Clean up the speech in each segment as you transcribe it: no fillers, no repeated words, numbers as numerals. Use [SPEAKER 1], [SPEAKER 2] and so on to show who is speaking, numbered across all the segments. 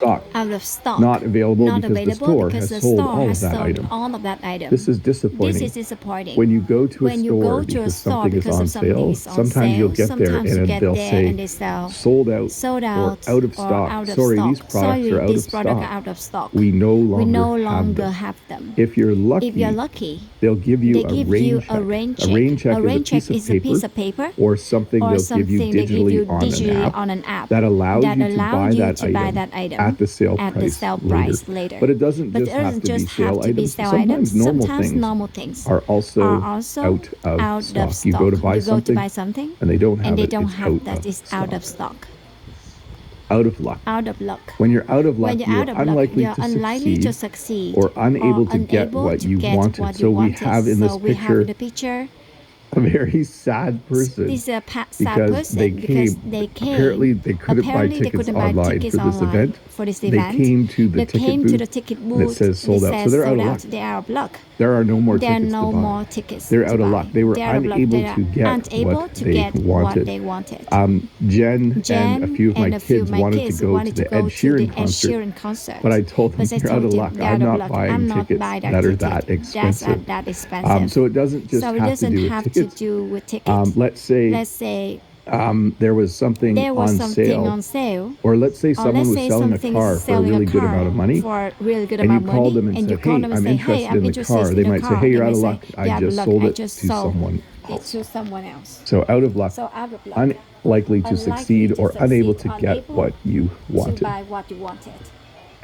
[SPEAKER 1] stock,
[SPEAKER 2] out of stock,
[SPEAKER 1] not available
[SPEAKER 2] not
[SPEAKER 1] because the
[SPEAKER 2] available
[SPEAKER 1] store
[SPEAKER 2] because
[SPEAKER 1] has
[SPEAKER 2] the
[SPEAKER 1] sold
[SPEAKER 2] store
[SPEAKER 1] all
[SPEAKER 2] has
[SPEAKER 1] of that
[SPEAKER 2] sold
[SPEAKER 1] item.
[SPEAKER 2] all of that item.
[SPEAKER 1] This is disappointing.
[SPEAKER 2] This is disappointing.
[SPEAKER 1] When you go to a
[SPEAKER 2] When you
[SPEAKER 1] store
[SPEAKER 2] go to a
[SPEAKER 1] because
[SPEAKER 2] store
[SPEAKER 1] something is
[SPEAKER 2] because
[SPEAKER 1] on
[SPEAKER 2] of something
[SPEAKER 1] sale,
[SPEAKER 2] is on
[SPEAKER 1] sometimes
[SPEAKER 2] sale,
[SPEAKER 1] you'll get there
[SPEAKER 2] sometimes you
[SPEAKER 1] and
[SPEAKER 2] get
[SPEAKER 1] they'll
[SPEAKER 2] there
[SPEAKER 1] say
[SPEAKER 2] and they sell
[SPEAKER 1] sold out
[SPEAKER 2] sold
[SPEAKER 1] or
[SPEAKER 2] out
[SPEAKER 1] out of
[SPEAKER 2] or
[SPEAKER 1] stock.
[SPEAKER 2] out of
[SPEAKER 1] Sorry,
[SPEAKER 2] stock.
[SPEAKER 1] these products are out
[SPEAKER 2] These
[SPEAKER 1] of
[SPEAKER 2] products
[SPEAKER 1] stock.
[SPEAKER 2] are out of stock.
[SPEAKER 1] We no
[SPEAKER 2] We no
[SPEAKER 1] longer
[SPEAKER 2] longer
[SPEAKER 1] have
[SPEAKER 2] have
[SPEAKER 1] them.
[SPEAKER 2] them.
[SPEAKER 1] If you're
[SPEAKER 2] If you're
[SPEAKER 1] lucky,
[SPEAKER 2] lucky,
[SPEAKER 1] they'll give
[SPEAKER 2] they
[SPEAKER 1] you a
[SPEAKER 2] give
[SPEAKER 1] rain
[SPEAKER 2] you
[SPEAKER 1] check.
[SPEAKER 2] a rain
[SPEAKER 1] A
[SPEAKER 2] check.
[SPEAKER 1] rain check
[SPEAKER 2] A
[SPEAKER 1] is a
[SPEAKER 2] rain check
[SPEAKER 1] piece of
[SPEAKER 2] is a piece of paper
[SPEAKER 1] or something
[SPEAKER 2] or
[SPEAKER 1] they'll give you
[SPEAKER 2] something they give you digitally on an app
[SPEAKER 1] that allows
[SPEAKER 2] that
[SPEAKER 1] you to
[SPEAKER 2] allow
[SPEAKER 1] buy
[SPEAKER 2] you
[SPEAKER 1] that
[SPEAKER 2] to buy
[SPEAKER 1] item
[SPEAKER 2] that item
[SPEAKER 1] at the sale
[SPEAKER 2] at the sale
[SPEAKER 1] price
[SPEAKER 2] price later.
[SPEAKER 1] But it doesn't
[SPEAKER 2] But
[SPEAKER 1] just
[SPEAKER 2] it
[SPEAKER 1] have
[SPEAKER 2] doesn't
[SPEAKER 1] to be
[SPEAKER 2] just
[SPEAKER 1] sale
[SPEAKER 2] have to be
[SPEAKER 1] items.
[SPEAKER 2] sale
[SPEAKER 1] Sometimes
[SPEAKER 2] items.
[SPEAKER 1] normal
[SPEAKER 2] Sometimes
[SPEAKER 1] things
[SPEAKER 2] normal things
[SPEAKER 1] are also
[SPEAKER 2] out
[SPEAKER 1] of
[SPEAKER 2] of
[SPEAKER 1] stock.
[SPEAKER 2] stock.
[SPEAKER 1] You go to buy
[SPEAKER 2] You go to
[SPEAKER 1] something
[SPEAKER 2] buy something
[SPEAKER 1] and they don't have
[SPEAKER 2] and they
[SPEAKER 1] it.
[SPEAKER 2] don't
[SPEAKER 1] It's
[SPEAKER 2] have
[SPEAKER 1] out
[SPEAKER 2] that.
[SPEAKER 1] of
[SPEAKER 2] It's out of
[SPEAKER 1] stock.
[SPEAKER 2] stock.
[SPEAKER 1] Out of luck.
[SPEAKER 2] Out of luck.
[SPEAKER 1] When you're out of luck,
[SPEAKER 2] When you're
[SPEAKER 1] you're
[SPEAKER 2] out of luck,
[SPEAKER 1] unlikely
[SPEAKER 2] you're
[SPEAKER 1] to
[SPEAKER 2] unlikely to
[SPEAKER 1] succeed
[SPEAKER 2] succeed
[SPEAKER 1] or unable to get
[SPEAKER 2] unable
[SPEAKER 1] what
[SPEAKER 2] to
[SPEAKER 1] you
[SPEAKER 2] get
[SPEAKER 1] wanted.
[SPEAKER 2] what
[SPEAKER 1] So
[SPEAKER 2] you
[SPEAKER 1] we
[SPEAKER 2] wanted.
[SPEAKER 1] have in this
[SPEAKER 2] So we have in the
[SPEAKER 1] picture
[SPEAKER 2] picture
[SPEAKER 1] a very sad person
[SPEAKER 2] this is a sad
[SPEAKER 1] because
[SPEAKER 2] person
[SPEAKER 1] they
[SPEAKER 2] because
[SPEAKER 1] came.
[SPEAKER 2] they came.
[SPEAKER 1] Apparently, they couldn't buy
[SPEAKER 2] Apparently, they
[SPEAKER 1] tickets
[SPEAKER 2] couldn't buy
[SPEAKER 1] online
[SPEAKER 2] tickets
[SPEAKER 1] for this
[SPEAKER 2] online
[SPEAKER 1] event.
[SPEAKER 2] for this
[SPEAKER 1] They
[SPEAKER 2] event.
[SPEAKER 1] came to the
[SPEAKER 2] They
[SPEAKER 1] ticket
[SPEAKER 2] came
[SPEAKER 1] booth
[SPEAKER 2] to the ticket
[SPEAKER 1] and it
[SPEAKER 2] booth.
[SPEAKER 1] says sold out. So they're out of luck.
[SPEAKER 2] They are out of luck.
[SPEAKER 1] There are no more
[SPEAKER 2] There are
[SPEAKER 1] tickets
[SPEAKER 2] no
[SPEAKER 1] to buy.
[SPEAKER 2] more tickets.
[SPEAKER 1] They're
[SPEAKER 2] to
[SPEAKER 1] out of
[SPEAKER 2] buy.
[SPEAKER 1] luck. They were
[SPEAKER 2] They are out of luck.
[SPEAKER 1] unable
[SPEAKER 2] They are
[SPEAKER 1] to get
[SPEAKER 2] unable
[SPEAKER 1] what
[SPEAKER 2] to
[SPEAKER 1] they
[SPEAKER 2] get what
[SPEAKER 1] wanted.
[SPEAKER 2] they wanted.
[SPEAKER 1] Jen and a few of my
[SPEAKER 2] and a few
[SPEAKER 1] kids
[SPEAKER 2] of my
[SPEAKER 1] wanted
[SPEAKER 2] kids
[SPEAKER 1] to go
[SPEAKER 2] wanted
[SPEAKER 1] to
[SPEAKER 2] to
[SPEAKER 1] the Ed
[SPEAKER 2] go to the
[SPEAKER 1] Sheeran
[SPEAKER 2] Ed
[SPEAKER 1] concert,
[SPEAKER 2] Sheeran concert.
[SPEAKER 1] but I told them
[SPEAKER 2] But I
[SPEAKER 1] you're out
[SPEAKER 2] told
[SPEAKER 1] of
[SPEAKER 2] them
[SPEAKER 1] luck.
[SPEAKER 2] they're
[SPEAKER 1] I'm
[SPEAKER 2] out of
[SPEAKER 1] not
[SPEAKER 2] luck.
[SPEAKER 1] buying
[SPEAKER 2] I'm not
[SPEAKER 1] tickets
[SPEAKER 2] buying
[SPEAKER 1] that are
[SPEAKER 2] ticket.
[SPEAKER 1] that
[SPEAKER 2] That's
[SPEAKER 1] expensive.
[SPEAKER 2] that expensive.
[SPEAKER 1] So it doesn't just
[SPEAKER 2] So it
[SPEAKER 1] have to
[SPEAKER 2] doesn't
[SPEAKER 1] do with
[SPEAKER 2] have to
[SPEAKER 1] tickets.
[SPEAKER 2] do with tickets.
[SPEAKER 1] Let's say
[SPEAKER 2] Let's say
[SPEAKER 1] there was something
[SPEAKER 2] there was
[SPEAKER 1] on
[SPEAKER 2] something
[SPEAKER 1] sale,
[SPEAKER 2] on sale,
[SPEAKER 1] or let's say
[SPEAKER 2] or
[SPEAKER 1] someone
[SPEAKER 2] let's
[SPEAKER 1] was
[SPEAKER 2] say
[SPEAKER 1] selling a
[SPEAKER 2] something
[SPEAKER 1] car
[SPEAKER 2] is
[SPEAKER 1] for a
[SPEAKER 2] selling
[SPEAKER 1] really
[SPEAKER 2] a
[SPEAKER 1] good amount of
[SPEAKER 2] car
[SPEAKER 1] money,
[SPEAKER 2] for a really good
[SPEAKER 1] and you
[SPEAKER 2] amount of
[SPEAKER 1] call
[SPEAKER 2] money,
[SPEAKER 1] them and
[SPEAKER 2] and you
[SPEAKER 1] say,
[SPEAKER 2] call
[SPEAKER 1] "Hey,
[SPEAKER 2] them and
[SPEAKER 1] I'm
[SPEAKER 2] say, "Hey,
[SPEAKER 1] interested
[SPEAKER 2] I'm
[SPEAKER 1] in the
[SPEAKER 2] interested
[SPEAKER 1] car."
[SPEAKER 2] in
[SPEAKER 1] They
[SPEAKER 2] the
[SPEAKER 1] might say,
[SPEAKER 2] car."
[SPEAKER 1] "Hey,
[SPEAKER 2] They
[SPEAKER 1] you're out
[SPEAKER 2] may
[SPEAKER 1] of
[SPEAKER 2] say,
[SPEAKER 1] luck.
[SPEAKER 2] "You're
[SPEAKER 1] I
[SPEAKER 2] out of
[SPEAKER 1] just
[SPEAKER 2] luck.
[SPEAKER 1] sold
[SPEAKER 2] I
[SPEAKER 1] it
[SPEAKER 2] just
[SPEAKER 1] to
[SPEAKER 2] sold
[SPEAKER 1] someone
[SPEAKER 2] it
[SPEAKER 1] else."
[SPEAKER 2] to someone else."
[SPEAKER 1] So out of luck,
[SPEAKER 2] So out of luck.
[SPEAKER 1] unlikely to succeed or unable to get what you
[SPEAKER 2] to
[SPEAKER 1] wanted.
[SPEAKER 2] buy what you wanted.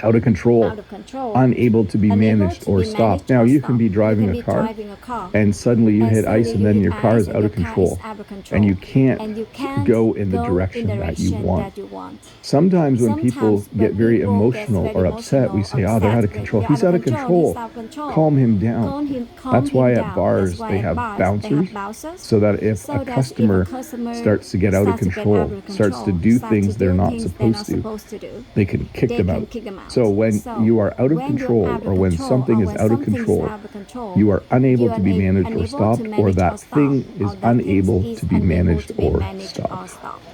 [SPEAKER 1] Out of control,
[SPEAKER 2] Out of control.
[SPEAKER 1] unable to be
[SPEAKER 2] Unable
[SPEAKER 1] managed
[SPEAKER 2] to
[SPEAKER 1] or
[SPEAKER 2] be
[SPEAKER 1] stopped.
[SPEAKER 2] managed
[SPEAKER 1] Now
[SPEAKER 2] or
[SPEAKER 1] you can be
[SPEAKER 2] stopped.
[SPEAKER 1] driving
[SPEAKER 2] You
[SPEAKER 1] a
[SPEAKER 2] can be
[SPEAKER 1] car
[SPEAKER 2] driving a car,
[SPEAKER 1] and suddenly you
[SPEAKER 2] and
[SPEAKER 1] hit ice
[SPEAKER 2] suddenly
[SPEAKER 1] and
[SPEAKER 2] you
[SPEAKER 1] then
[SPEAKER 2] hit
[SPEAKER 1] your car
[SPEAKER 2] ice
[SPEAKER 1] is
[SPEAKER 2] and
[SPEAKER 1] out
[SPEAKER 2] your
[SPEAKER 1] of
[SPEAKER 2] car
[SPEAKER 1] control
[SPEAKER 2] is out of
[SPEAKER 1] and
[SPEAKER 2] control.
[SPEAKER 1] you can't
[SPEAKER 2] And you can't
[SPEAKER 1] go in the
[SPEAKER 2] go in
[SPEAKER 1] direction
[SPEAKER 2] the
[SPEAKER 1] that you
[SPEAKER 2] direction
[SPEAKER 1] want.
[SPEAKER 2] that you want.
[SPEAKER 1] Sometimes when people
[SPEAKER 2] Sometimes
[SPEAKER 1] get
[SPEAKER 2] when
[SPEAKER 1] very
[SPEAKER 2] people get
[SPEAKER 1] emotional
[SPEAKER 2] very
[SPEAKER 1] or upset, we say, "Oh, they're out of control.
[SPEAKER 2] They're
[SPEAKER 1] He's out of control.
[SPEAKER 2] He's out of control.
[SPEAKER 1] Calm him down."
[SPEAKER 2] Calm
[SPEAKER 1] That's
[SPEAKER 2] him
[SPEAKER 1] why at
[SPEAKER 2] down.
[SPEAKER 1] bars
[SPEAKER 2] That's why
[SPEAKER 1] they
[SPEAKER 2] at
[SPEAKER 1] have
[SPEAKER 2] bars
[SPEAKER 1] bouncers,
[SPEAKER 2] bouncers,
[SPEAKER 1] so that if
[SPEAKER 2] so
[SPEAKER 1] a
[SPEAKER 2] that if a
[SPEAKER 1] customer
[SPEAKER 2] customer
[SPEAKER 1] starts to get out of control, starts to do things they're not supposed
[SPEAKER 2] to do,
[SPEAKER 1] they can kick
[SPEAKER 2] they
[SPEAKER 1] them
[SPEAKER 2] can
[SPEAKER 1] out.
[SPEAKER 2] kick them out.
[SPEAKER 1] So when you are out of
[SPEAKER 2] when you're
[SPEAKER 1] control
[SPEAKER 2] out of
[SPEAKER 1] or when
[SPEAKER 2] control,
[SPEAKER 1] something
[SPEAKER 2] or
[SPEAKER 1] is
[SPEAKER 2] when
[SPEAKER 1] out of
[SPEAKER 2] something is
[SPEAKER 1] control,
[SPEAKER 2] out of control,
[SPEAKER 1] you are unable
[SPEAKER 2] you
[SPEAKER 1] to be
[SPEAKER 2] are
[SPEAKER 1] managed or
[SPEAKER 2] unable to
[SPEAKER 1] stopped, or
[SPEAKER 2] manage
[SPEAKER 1] that
[SPEAKER 2] or stop,
[SPEAKER 1] thing
[SPEAKER 2] or
[SPEAKER 1] is
[SPEAKER 2] that thing
[SPEAKER 1] unable
[SPEAKER 2] is
[SPEAKER 1] to be
[SPEAKER 2] unable
[SPEAKER 1] managed
[SPEAKER 2] to be
[SPEAKER 1] or
[SPEAKER 2] managed or
[SPEAKER 1] stopped.
[SPEAKER 2] stopped.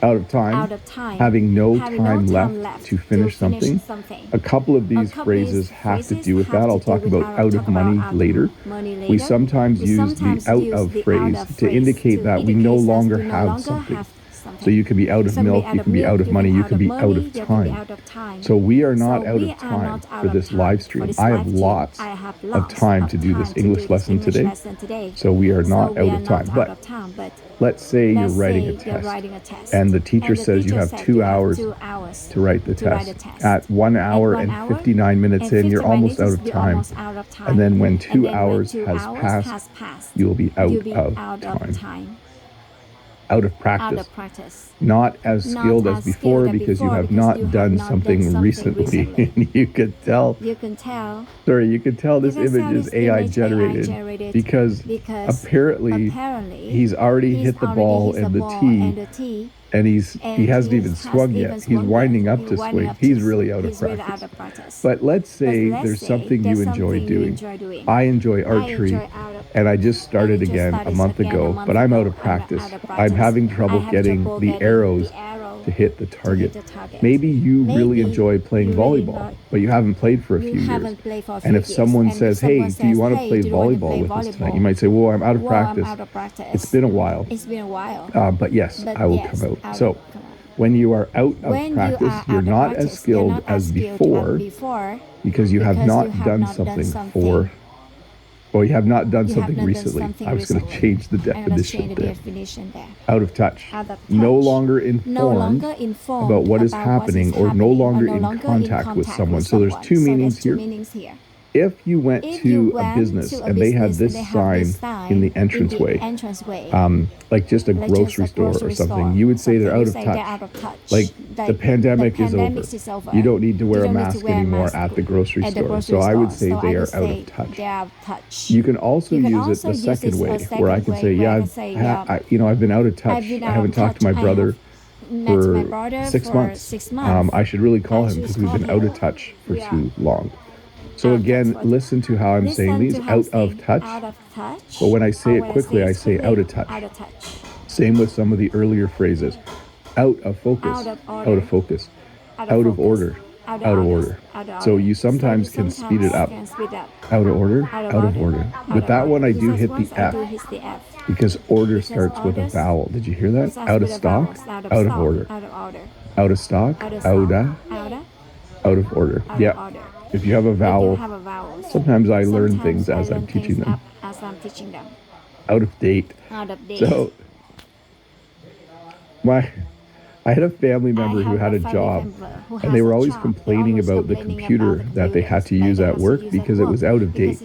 [SPEAKER 1] Out of time,
[SPEAKER 2] Out of time,
[SPEAKER 1] having no
[SPEAKER 2] having no
[SPEAKER 1] time
[SPEAKER 2] time
[SPEAKER 1] left to finish something.
[SPEAKER 2] something.
[SPEAKER 1] A couple of these
[SPEAKER 2] couple
[SPEAKER 1] phrases have to do with that. I'll talk about
[SPEAKER 2] I'll
[SPEAKER 1] out
[SPEAKER 2] talk
[SPEAKER 1] of
[SPEAKER 2] about
[SPEAKER 1] money
[SPEAKER 2] out of
[SPEAKER 1] later.
[SPEAKER 2] money
[SPEAKER 1] We
[SPEAKER 2] later.
[SPEAKER 1] sometimes
[SPEAKER 2] We
[SPEAKER 1] use
[SPEAKER 2] sometimes
[SPEAKER 1] the out
[SPEAKER 2] use
[SPEAKER 1] of
[SPEAKER 2] the
[SPEAKER 1] phrase
[SPEAKER 2] out of
[SPEAKER 1] to
[SPEAKER 2] phrase
[SPEAKER 1] indicate that we no
[SPEAKER 2] indicate that
[SPEAKER 1] longer
[SPEAKER 2] we no
[SPEAKER 1] have
[SPEAKER 2] longer
[SPEAKER 1] something.
[SPEAKER 2] have something.
[SPEAKER 1] So you can be out of
[SPEAKER 2] Somebody
[SPEAKER 1] milk,
[SPEAKER 2] out
[SPEAKER 1] you
[SPEAKER 2] of
[SPEAKER 1] can be
[SPEAKER 2] milk,
[SPEAKER 1] out of
[SPEAKER 2] you
[SPEAKER 1] money,
[SPEAKER 2] can
[SPEAKER 1] you
[SPEAKER 2] out
[SPEAKER 1] can
[SPEAKER 2] of
[SPEAKER 1] be
[SPEAKER 2] money,
[SPEAKER 1] out of
[SPEAKER 2] you can be
[SPEAKER 1] time.
[SPEAKER 2] out of time.
[SPEAKER 1] So we are not
[SPEAKER 2] So
[SPEAKER 1] out
[SPEAKER 2] we
[SPEAKER 1] of
[SPEAKER 2] are
[SPEAKER 1] time
[SPEAKER 2] not out
[SPEAKER 1] for
[SPEAKER 2] of
[SPEAKER 1] this
[SPEAKER 2] time
[SPEAKER 1] live
[SPEAKER 2] for
[SPEAKER 1] stream.
[SPEAKER 2] this
[SPEAKER 1] I
[SPEAKER 2] live
[SPEAKER 1] have
[SPEAKER 2] stream.
[SPEAKER 1] lots
[SPEAKER 2] I have
[SPEAKER 1] of
[SPEAKER 2] lots
[SPEAKER 1] time
[SPEAKER 2] of
[SPEAKER 1] to do
[SPEAKER 2] time
[SPEAKER 1] this
[SPEAKER 2] to do
[SPEAKER 1] English
[SPEAKER 2] this
[SPEAKER 1] lesson
[SPEAKER 2] English
[SPEAKER 1] today.
[SPEAKER 2] lesson today.
[SPEAKER 1] So we are
[SPEAKER 2] So
[SPEAKER 1] not
[SPEAKER 2] we
[SPEAKER 1] out
[SPEAKER 2] are
[SPEAKER 1] of
[SPEAKER 2] not
[SPEAKER 1] time.
[SPEAKER 2] out
[SPEAKER 1] But
[SPEAKER 2] of time. But
[SPEAKER 1] let's say you're
[SPEAKER 2] let's
[SPEAKER 1] writing
[SPEAKER 2] say
[SPEAKER 1] a
[SPEAKER 2] you're
[SPEAKER 1] test
[SPEAKER 2] writing a test,
[SPEAKER 1] and the teacher
[SPEAKER 2] and the
[SPEAKER 1] says you
[SPEAKER 2] teacher
[SPEAKER 1] have
[SPEAKER 2] said
[SPEAKER 1] 2
[SPEAKER 2] you have
[SPEAKER 1] hours
[SPEAKER 2] 2 hours
[SPEAKER 1] to write the
[SPEAKER 2] to write a
[SPEAKER 1] test.
[SPEAKER 2] test.
[SPEAKER 1] At 1 hour
[SPEAKER 2] At 1
[SPEAKER 1] and
[SPEAKER 2] hour
[SPEAKER 1] 59 minutes
[SPEAKER 2] and
[SPEAKER 1] in, you're
[SPEAKER 2] 59
[SPEAKER 1] almost out
[SPEAKER 2] minutes,
[SPEAKER 1] of
[SPEAKER 2] you're
[SPEAKER 1] time.
[SPEAKER 2] almost out of time.
[SPEAKER 1] And then when 2
[SPEAKER 2] And then when
[SPEAKER 1] hours
[SPEAKER 2] 2
[SPEAKER 1] has
[SPEAKER 2] hours
[SPEAKER 1] passed,
[SPEAKER 2] has passed,
[SPEAKER 1] you'll be out
[SPEAKER 2] you'll be
[SPEAKER 1] of
[SPEAKER 2] out
[SPEAKER 1] time.
[SPEAKER 2] of time.
[SPEAKER 1] Out of
[SPEAKER 2] Out
[SPEAKER 1] practice.
[SPEAKER 2] of practice.
[SPEAKER 1] Not as
[SPEAKER 2] Not
[SPEAKER 1] skilled as
[SPEAKER 2] as
[SPEAKER 1] before
[SPEAKER 2] skilled as
[SPEAKER 1] because you
[SPEAKER 2] before
[SPEAKER 1] have
[SPEAKER 2] because
[SPEAKER 1] not
[SPEAKER 2] you have
[SPEAKER 1] done
[SPEAKER 2] not
[SPEAKER 1] something
[SPEAKER 2] done something
[SPEAKER 1] recently.
[SPEAKER 2] recently.
[SPEAKER 1] You could tell.
[SPEAKER 2] You can tell.
[SPEAKER 1] Sorry, you could tell this
[SPEAKER 2] You can
[SPEAKER 1] image
[SPEAKER 2] tell
[SPEAKER 1] is
[SPEAKER 2] this
[SPEAKER 1] AI
[SPEAKER 2] image
[SPEAKER 1] generated because apparently he's already hit the ball and the tee, and he hasn't even swung yet. He's winding up to swing. He's really out of practice. But let's say there's something you enjoy doing. I enjoy archery, and I just started again a month ago, but I'm out of practice. I'm having trouble getting the arrows to hit the target. Maybe you really enjoy playing volleyball, but you haven't played for a few years. And if someone says, "Hey, do you want to play volleyball with us tonight?" You might say, "Well, I'm out of practice. It's been a while." But yes, I will come out. So when you are out of practice, you're not as skilled as before because you have not done something for, or you have not done something recently. I was going to change the definition there. Out of touch. No longer informed about what is happening or no longer in contact with someone. So there's two meanings here. If you went to a business and they had this sign in the entranceway, like just a grocery store or something, you would say they're out of touch. Like the pandemic is over. You don't need to wear a mask anymore at the grocery store. So I would say they are out of touch. You can also use it the second way, where I can say, yeah, I've been out of touch. I haven't talked to my brother for 6 months. I should really call him because we've been out of touch for too long. So again, listen to how I'm saying these, out of touch. But when I say it quickly, I say out of touch. Same with some of the earlier phrases. Out of focus. Out of focus. out of order. Out of order. So you sometimes can speed it up. Out of order. Out of order. With that one, I do hit the F because order starts with a vowel. Did you hear that? Out of stock. Out of order. Out of stock. Out of order. Yeah. If you have a vowel, sometimes I learn things as I'm teaching them. Out of date. So I had a family member who had a job, and they were always complaining about the computer that they had to use at work because it was out of date.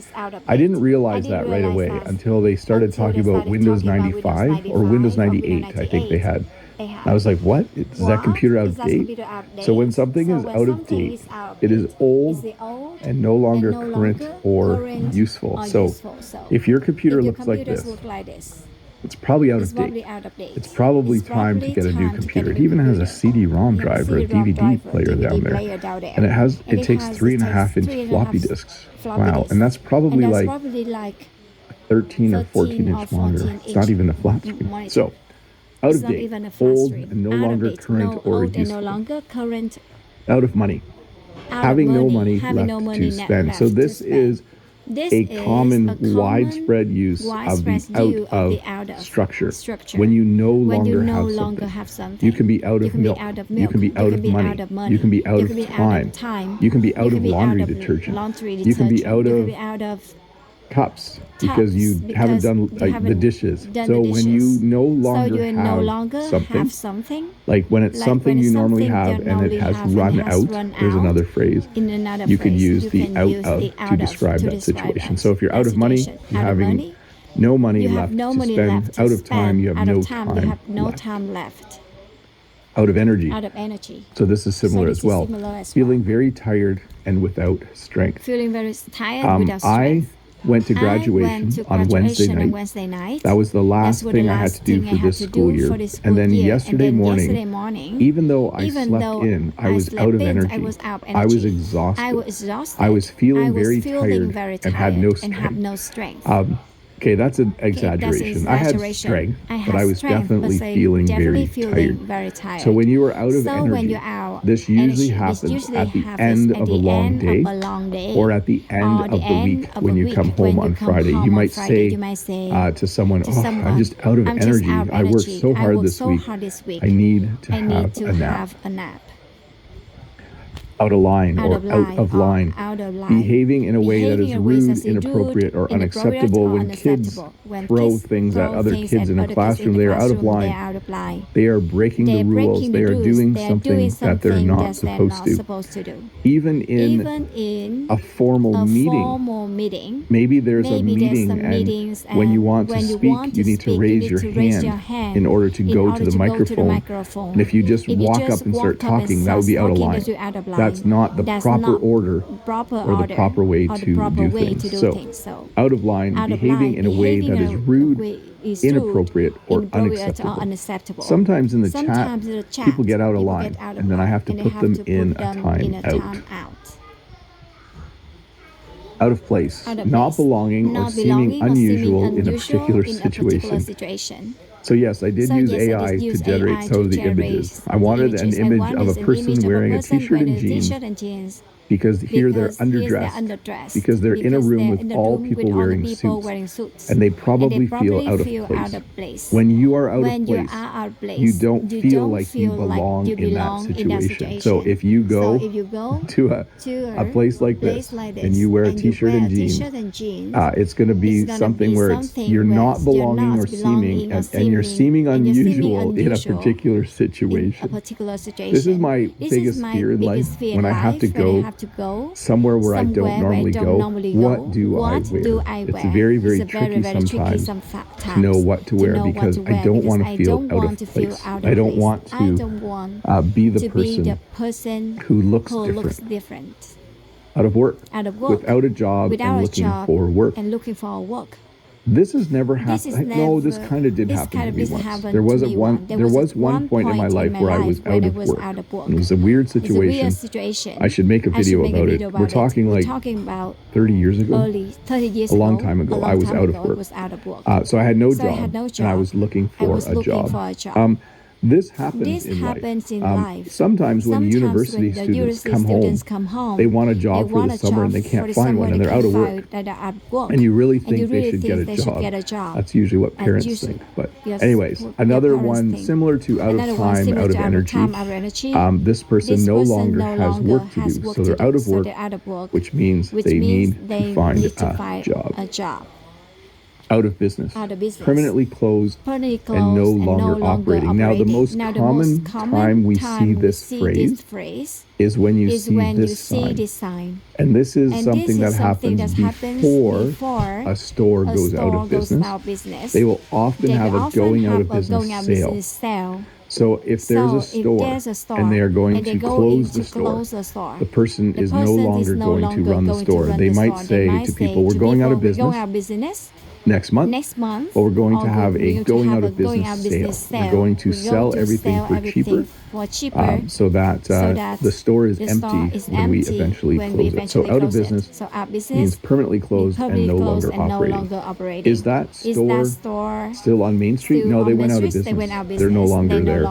[SPEAKER 1] I didn't realize that right away until they started talking about Windows 95 or Windows 98, I think they had. I was like, what? Is that computer out of date? So when something is out of date, it is old and no longer current or useful. So if your computer looks like this, it's probably out of date. It's probably time to get a new computer. It even has a CD-ROM drive or a DVD player down there. And it takes 3.5-inch floppy disks. Wow. And that's probably like 13 or 14-inch monitor. It's not even a flat screen. So out of date, old and no longer current or useful. Out of money. Having no money left to spend. So this is a common widespread use of the out of structure. When you no longer have something. You can be out of milk. You can be out of money. You can be out of time. You can be out of laundry detergent. You can be out of cups because you haven't done the dishes. So when you no longer have something, like when it's something you normally have and it has run out, there's another phrase. You could use the out of to describe that situation. So if you're out of money, you're having no money left to spend. Out of time, you have no time left. Out of energy. So this is similar as well. Feeling very tired and without strength. I went to graduation on Wednesday night. That was the last thing I had to do for this school year. And then yesterday morning, even though I slept in, I was out of energy. I was exhausted. I was feeling very tired and had no strength. Okay, that's an exaggeration. I had strength, but I was definitely feeling very tired. So when you are out of energy, this usually happens at the end of a long day or at the end of the week when you come home on Friday. You might say to someone, I'm just out of energy. I worked so hard this week. I need to have a nap. Out of line or out of line. Behaving in a way that is rude, inappropriate, or unacceptable. When kids throw things at other kids in a classroom, they are out of line. They are breaking the rules. They are doing something that they're not supposed to do. Even in a formal meeting, maybe there's a meeting and when you want to speak, you need to raise your hand in order to go to the microphone. And if you just walk up and start talking, that would be out of line. That's not the proper order or the proper way to do things. So, out of line, behaving in a way that is rude, inappropriate, or unacceptable. Sometimes in the chat, people get out of line, and then I have to put them in a time out. Out of place, not belonging or seeming unusual in a particular situation. So yes, I did use AI to generate some of the images. I wanted an image of a person wearing a t-shirt and jeans because here they're underdressed because they're in a room with all people wearing suits and they probably feel out of place. When you are out of place, you don't feel like you belong in that situation. So if you go to a place like this and you wear a t-shirt and jeans, it's going to be something where you're not belonging or seeming and you're seeming unusual in a particular situation. This is my biggest fear in life when I have to go somewhere where I don't normally go. What do I wear? It's very, very tricky sometimes to know what to wear because I don't want to feel out of place. I don't want to be the person who looks different. Out of work, without a job, and looking for work. This has never happened. No, this kind of did happen to me once. There was one point in my life where I was out of work. It was a weird situation. I should make a video about it. We're talking like 30 years ago. A long time ago, I was out of work. So I had no job, and I was looking for a job. This happens
[SPEAKER 2] This
[SPEAKER 1] in
[SPEAKER 2] happens
[SPEAKER 1] life.
[SPEAKER 2] in life.
[SPEAKER 1] Sometimes when university students come home, they want a job for the summer and they can't find one and they're out of work. And you really think they should get a job. That's usually what parents think. But anyways, another one similar to out of time, out of energy. This person no longer has work to do. So they're out of work, which means they need to find a job. Out of business, permanently closed, and no longer operating. Now, the most common time we see this phrase is when you see this sign. And this is something that happens before a store goes out of business. They will often have a going out of business sale. So if there's a store and they are going to close the store, the person is no longer going to run the store. They might say to people, we're going out of business next month, but we're going to have a going out of business sale. We're going to sell everything for cheaper, so that the store is empty when we eventually close it. So out of business means permanently closed and no longer operating. Is that store still on Main Street? No, they went out of business. They're no longer there.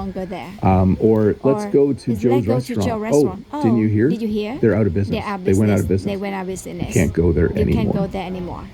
[SPEAKER 1] Or let's go to Joe's restaurant. Oh, didn't you hear? They're out of business. They went out of business. You can't go there anymore.